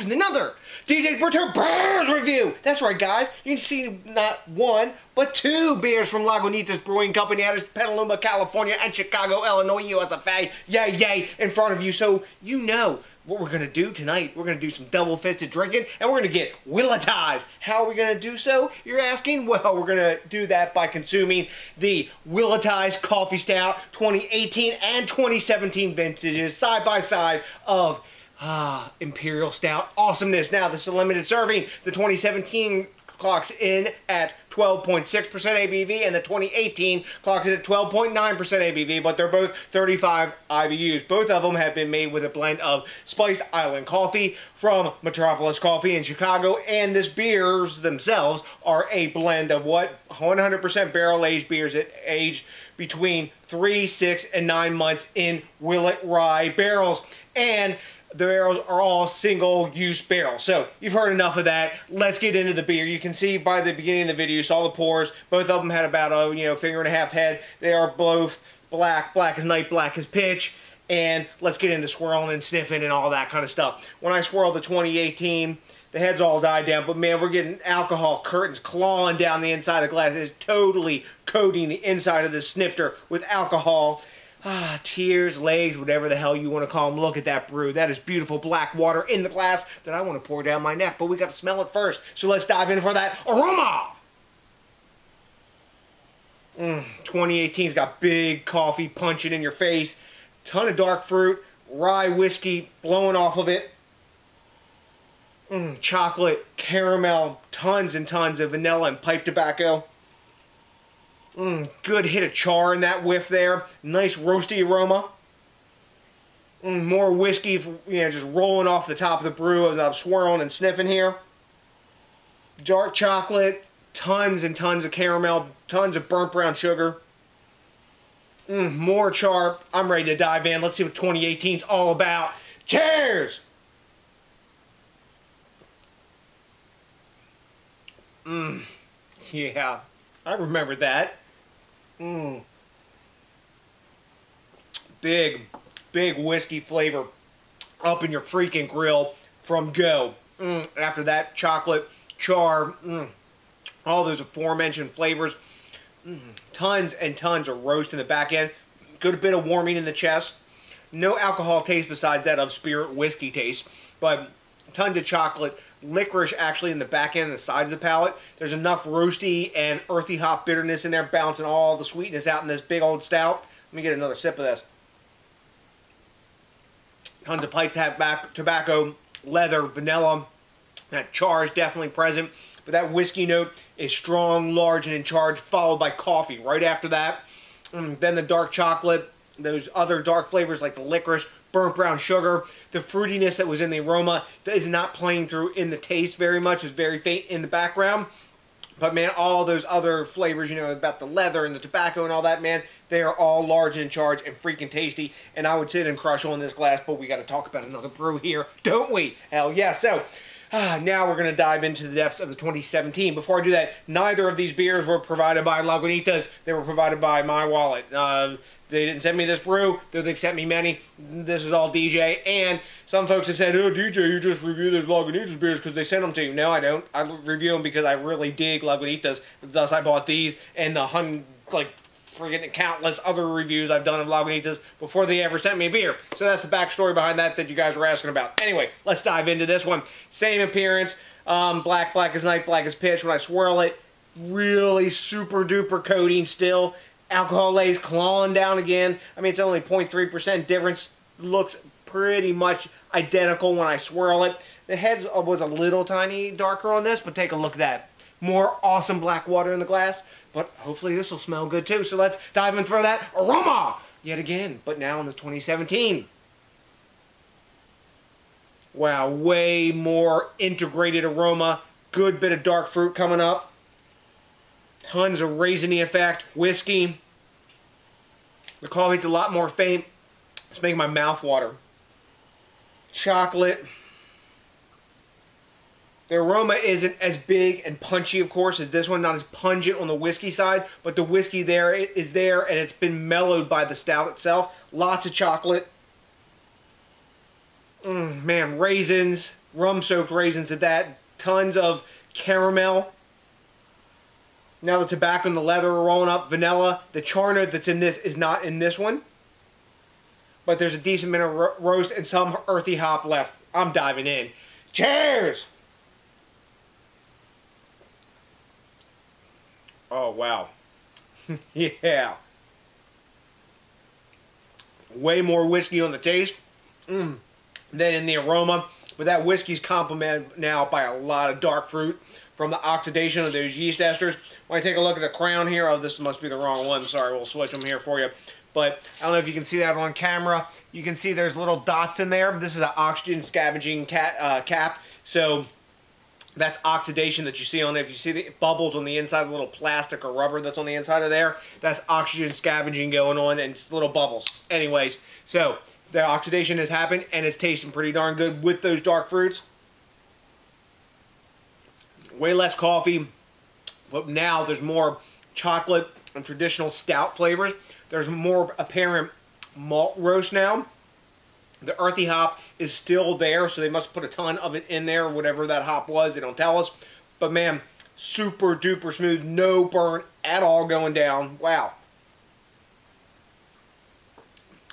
with another DJs BrewTube Beers review. That's right, guys. You can see not one, but two beers from Lagunitas Brewing Company out of Petaluma, California, and Chicago, Illinois, USA. Yay, yay, in front of you, so you know what we're going to do tonight. We're going to do some double-fisted drinking, and we're going to get Willettized. How are we going to do so, you're asking? Well, we're going to do that by consuming the Willettized Coffee Stout 2018 and 2017 vintages side by side of Imperial Stout awesomeness. Now, this is a limited serving. The 2017 clocks in at 12.6% ABV, and the 2018 clocks in at 12.9% ABV, but they're both 35 IBUs. Both of them have been made with a blend of spiced island coffee from Metropolis Coffee in Chicago, and these beers themselves are a blend of 100% barrel-aged beers that age between 3, 6, and 9 months in Willett Rye barrels, and the barrels are all single-use barrels. So, you've heard enough of that. Let's get into the beer. You can see by the beginning of the video, you saw the pours. Both of them had about a finger and a half head. They are both black as night, black as pitch. And let's get into swirling and sniffing and all that kind of stuff. When I swirled the 2018, the heads all died down. But man, we're getting alcohol curtains clawing down the inside of the glass. It is totally coating the inside of this snifter with alcohol. Tears, legs, whatever the hell you want to call them. Look at that brew. That is beautiful black water in the glass that I want to pour down my neck. But we got to smell it first. So let's dive in for that aroma. 2018's got big coffee punching in your face. Ton of dark fruit. Rye whiskey blowing off of it. Chocolate, caramel, tons and tons of vanilla and pipe tobacco. Good hit of char in that whiff there. Nice roasty aroma. More whiskey, just rolling off the top of the brew as I'm swirling and sniffing here. Dark chocolate, tons and tons of caramel, tons of burnt brown sugar. More char. I'm ready to dive in. Let's see what 2018's all about. Cheers! Yeah, I remember that. Big whiskey flavor up in your freaking grill from go. After that, chocolate, char, all those aforementioned flavors. Tons and tons of roast in the back end. Good bit of warming in the chest. No alcohol taste besides that of spirit whiskey taste, but tons of chocolate. Licorice actually in the back end and the sides of the palate. There's enough roasty and earthy hop bitterness in there, balancing all the sweetness out in this big old stout. Let me get another sip of this. Tons of pipe tobacco, leather, vanilla. That char is definitely present, but that whiskey note is strong, large, and in charge, followed by coffee right after that. Then the dark chocolate, those other dark flavors like the licorice, burnt brown sugar. The fruitiness that was in the aroma is not playing through in the taste very much. It's very faint in the background. But man, all those other flavors, about the leather and the tobacco and all that, man, they are all large and in charge and freaking tasty. And I would sit and crush on this glass, but we got to talk about another brew here, don't we? Hell yeah. So, now we're going to dive into the depths of the 2017. Before I do that, neither of these beers were provided by Lagunitas. They were provided by my wallet. They didn't send me this brew, though they've sent me many. This is all DJ, and some folks have said, oh, DJ, you just review those Lagunitas beers because they sent them to you. No, I don't. I review them because I really dig Lagunitas. Thus, I bought these and the friggin' countless other reviews I've done of Lagunitas before they ever sent me a beer. So that's the backstory behind that you guys were asking about. Anyway, let's dive into this one. Same appearance, black as night, black as pitch. When I swirl it, really super duper coating still. Alcohol lays clawing down again. I mean, it's only 0.3% difference. Looks pretty much identical when I swirl it. The head was a little tiny darker on this, but take a look at that. More awesome black water in the glass, but hopefully this will smell good too. So let's dive in for that aroma yet again, but now in the 2017. Wow, way more integrated aroma. Good bit of dark fruit coming up. Tons of raisiny effect, whiskey. The coffee's a lot more faint. It's making my mouth water. Chocolate. The aroma isn't as big and punchy, of course, as this one. Not as pungent on the whiskey side, but the whiskey is there, and it's been mellowed by the stout itself. Lots of chocolate. Man, raisins, rum-soaked raisins at that. Tons of caramel. Now the tobacco and the leather are rolling up. Vanilla. The char note that's in this is not in this one. But there's a decent amount of roast and some earthy hop left. I'm diving in. Cheers! Oh, wow. Yeah. Way more whiskey on the taste than in the aroma. But that whiskey's complemented now by a lot of dark fruit from the oxidation of those yeast esters. When I take a look at the crown here, oh, this must be the wrong one. Sorry, we'll switch them here for you. But I don't know if you can see that on camera. You can see there's little dots in there. This is an oxygen scavenging cap. So that's oxidation that you see on there. If you see the bubbles on the inside, the little plastic or rubber that's on the inside of there, that's oxygen scavenging going on, and it's little bubbles. Anyways, so the oxidation has happened, and it's tasting pretty darn good with those dark fruits. Way less coffee, but now there's more chocolate and traditional stout flavors. There's more apparent malt roast now. The earthy hop is still there, so they must put a ton of it in there, whatever that hop was. They don't tell us. But man, super duper smooth, no burn at all going down. Wow.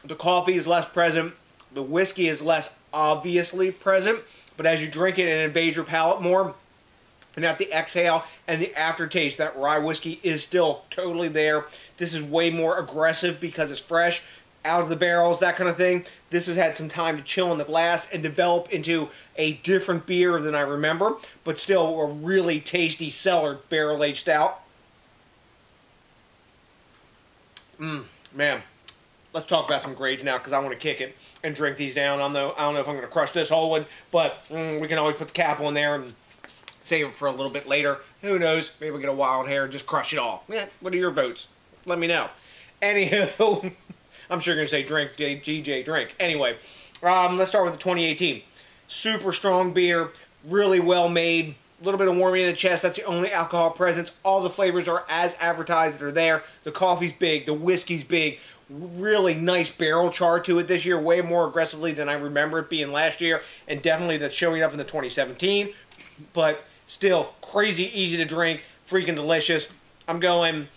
The coffee is less present. The whiskey is less obviously present. But as you drink it, it invades your palate more. And at the exhale and the aftertaste, that rye whiskey is still totally there. This is way more aggressive because it's fresh, out of the barrels, that kind of thing. This has had some time to chill in the glass and develop into a different beer than I remember, but still a really tasty cellar barrel-aged stout. Man, let's talk about some grades now because I want to kick it and drink these down. I don't know if I'm going to crush this whole one, but we can always put the cap on there and save it for a little bit later. Who knows? Maybe we'll get a wild hair and just crush it all. Yeah, what are your votes? Let me know. Anywho, I'm sure you're going to say drink, DJ, drink. Anyway, let's start with the 2018. Super strong beer, really well made, a little bit of warming in the chest. That's the only alcohol presence. All the flavors are as advertised. They're there. The coffee's big. The whiskey's big. Really nice barrel char to it this year, way more aggressively than I remember it being last year, and definitely that's showing up in the 2017. But still, crazy easy to drink, freaking delicious. I'm going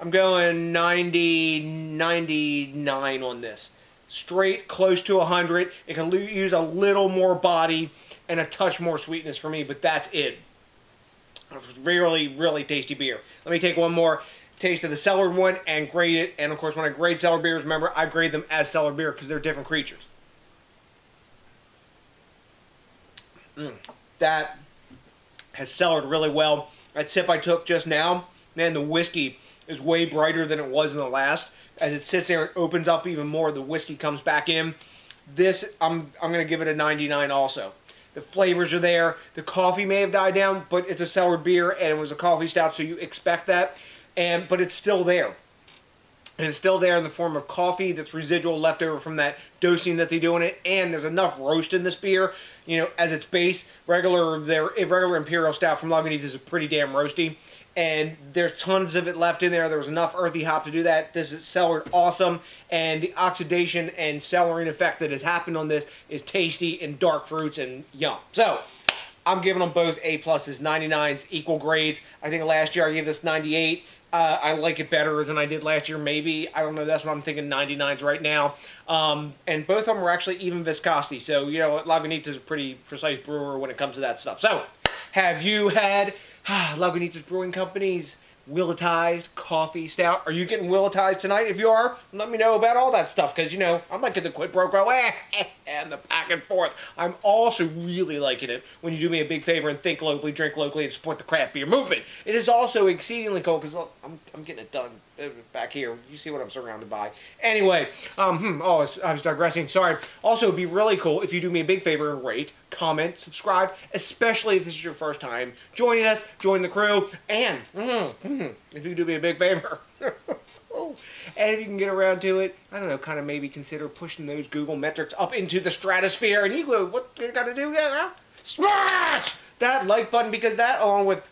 99 on this. Straight close to 100. It can use a little more body and a touch more sweetness for me, but that's it. Really, really tasty beer. Let me take one more taste of the cellar one and grade it. And of course, when I grade cellar beers, remember, I grade them as cellar beer because they're different creatures. That has cellared really well. That sip I took just now, man, the whiskey is way brighter than it was in the last. As it sits there and opens up even more, the whiskey comes back in. This, I'm going to give it a 99 also. The flavors are there. The coffee may have died down, but it's a cellar beer and it was a coffee stout, so you expect that. But it's still there. And it's still there in the form of coffee that's residual left over from that dosing that they do in it. And there's enough roast in this beer, you know, as its base. Regular Imperial Stout from Lagunitas is pretty damn roasty. And there's tons of it left in there. There was enough earthy hop to do that. This is cellared awesome. And the oxidation and cellaring effect that has happened on this is tasty and dark fruits and yum. So, I'm giving them both A+, 99s, equal grades. I think last year I gave this 98. I like it better than I did last year, maybe. I don't know. That's what I'm thinking, 99s right now. And both of them are actually even viscosity. So, you know, Lagunitas is a pretty precise brewer when it comes to that stuff. So, have you had Lagunitas Brewing Company's Willettized Coffee Stout? Are you getting Willettized tonight? If you are, let me know about all that stuff, because, you know, I'm liking the quid pro quo and the back and forth. I'm also really liking it when you do me a big favor and think locally, drink locally, and support the craft beer movement. It is also exceedingly cool, because I'm getting it done back here. You see what I'm surrounded by. Anyway, I was digressing. Sorry. Also, it'd be really cool if you do me a big favor and rate, comment, subscribe, especially if this is your first time joining us, join the crew, and if you do me a big favor, and if you can get around to it, I don't know, kind of maybe consider pushing those Google metrics up into the stratosphere, and you go, what you got to do? Yeah, smash that like button, because that, along with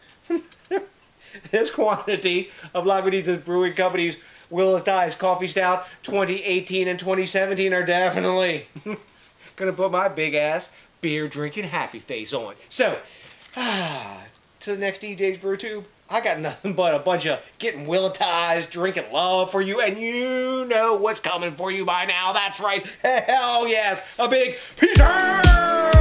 this quantity of Lagunitas Brewing Company's Willettized Coffee Stout 2018 and 2017 are definitely going to put my big ass beer drinking happy face on. So, to the next DJs BrewTube, I got nothing but a bunch of getting Willettized, drinking love for you, and you know what's coming for you by now. That's right. Hell yes, a big peace out!